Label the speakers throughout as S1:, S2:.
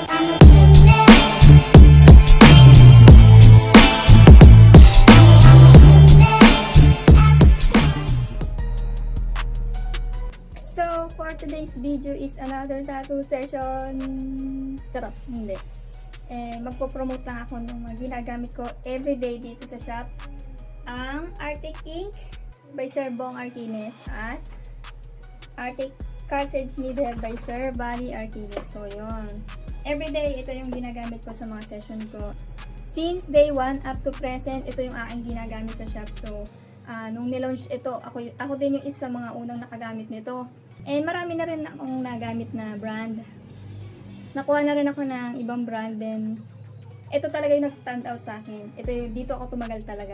S1: So, for today's video is another tattoo session. Charot, hindi. Magpo-promote lang ako ng mga ginagamit ko everyday dito sa shop. Ang Arctic Ink by Sir Bong Arquines at Arctic Cartridge Needle by Sir Bali Arquines. So, yun. Everyday, ito yung ginagamit ko sa mga session ko. Since day 1 up to present, ito yung aking ginagamit sa shop. So, nung nilaunch ito, ako din yung isa sa mga unang nakagamit nito. And marami na rin akong nagamit na brand. Nakuha na rin ako ng ibang brand. Then, ito talaga yung nag-stand out sa akin. Ito yung, dito ako tumagal talaga.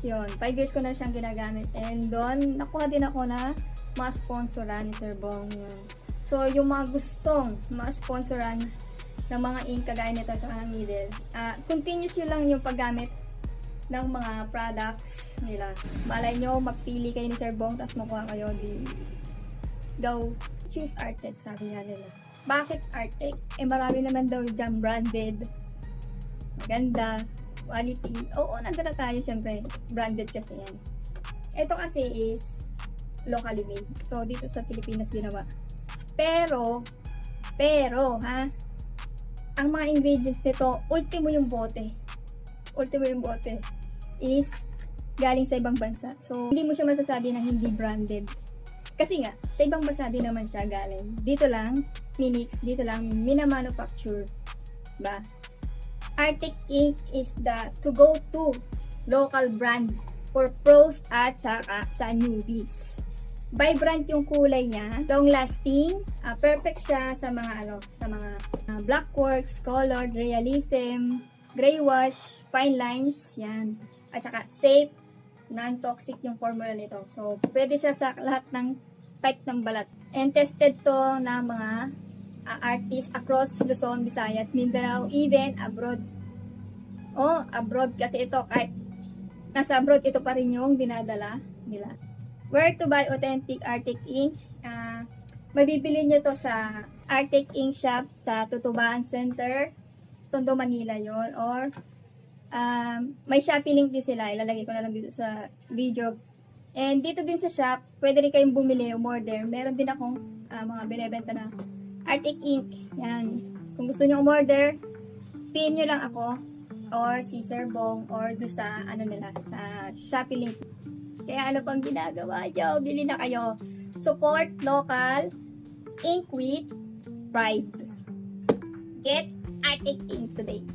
S1: Yun, 5 years ko na siyang ginagamit. And doon, nakuha din ako na ma-sponsoran ni Sir Bong. Yun. So, yung mga gustong ma-sponsoran ng mga ink kagaya nito at ng needle, continuous yun lang yung paggamit ng mga products nila. Malay nyo, magpili kayo ni Sir Bong, tapos makuha kayo daw, choose Arctic, sabi nga nila. Bakit Arctic? Marami naman daw dyan branded, maganda, quality. Oo, nandun na tayo, syempre, branded kasi yan. Ito kasi is locally made. So, dito sa Pilipinas ginawa. Pero, ha, ang mga ingredients nito, ultimo yung bote is galing sa ibang bansa. So, hindi mo siya masasabi na hindi branded. Kasi nga, sa ibang bansa din naman siya galing. Dito lang, minix, dito lang, minamanufacture. Diba? Arctic Ink is the to-go-to local brand for pros at saka sa newbies. Vibrant yung kulay niya, long-lasting, perfect siya sa mga black works, colored, realism, gray wash, fine lines, yan. At saka safe, non-toxic yung formula nito. So, pwede siya sa lahat ng type ng balat. And tested to na mga artists across Luzon, Visayas, Mindanao, even abroad. Abroad kasi ito, kahit nasa abroad, ito pa rin yung dinadala nila. Where to buy authentic Arctic Ink? Mabibili nyo to sa Arctic Ink Shop sa Tutuban Center, Tondo, Manila yon. Or may Shopee link din sila. Ilalagay ko na lang dito sa video. And dito din sa shop, pwede rin kayong bumili, umorder. Meron din akong mga binebenta na Arctic Ink. Yan. Kung gusto nyo umorder, pin nyo lang ako or si Sir Bong or do sa nila, sa Shopee link. Kaya ano pang ginagawa nyo? Bili na kayo. Support local, ink with pride. Get Arctic Ink today.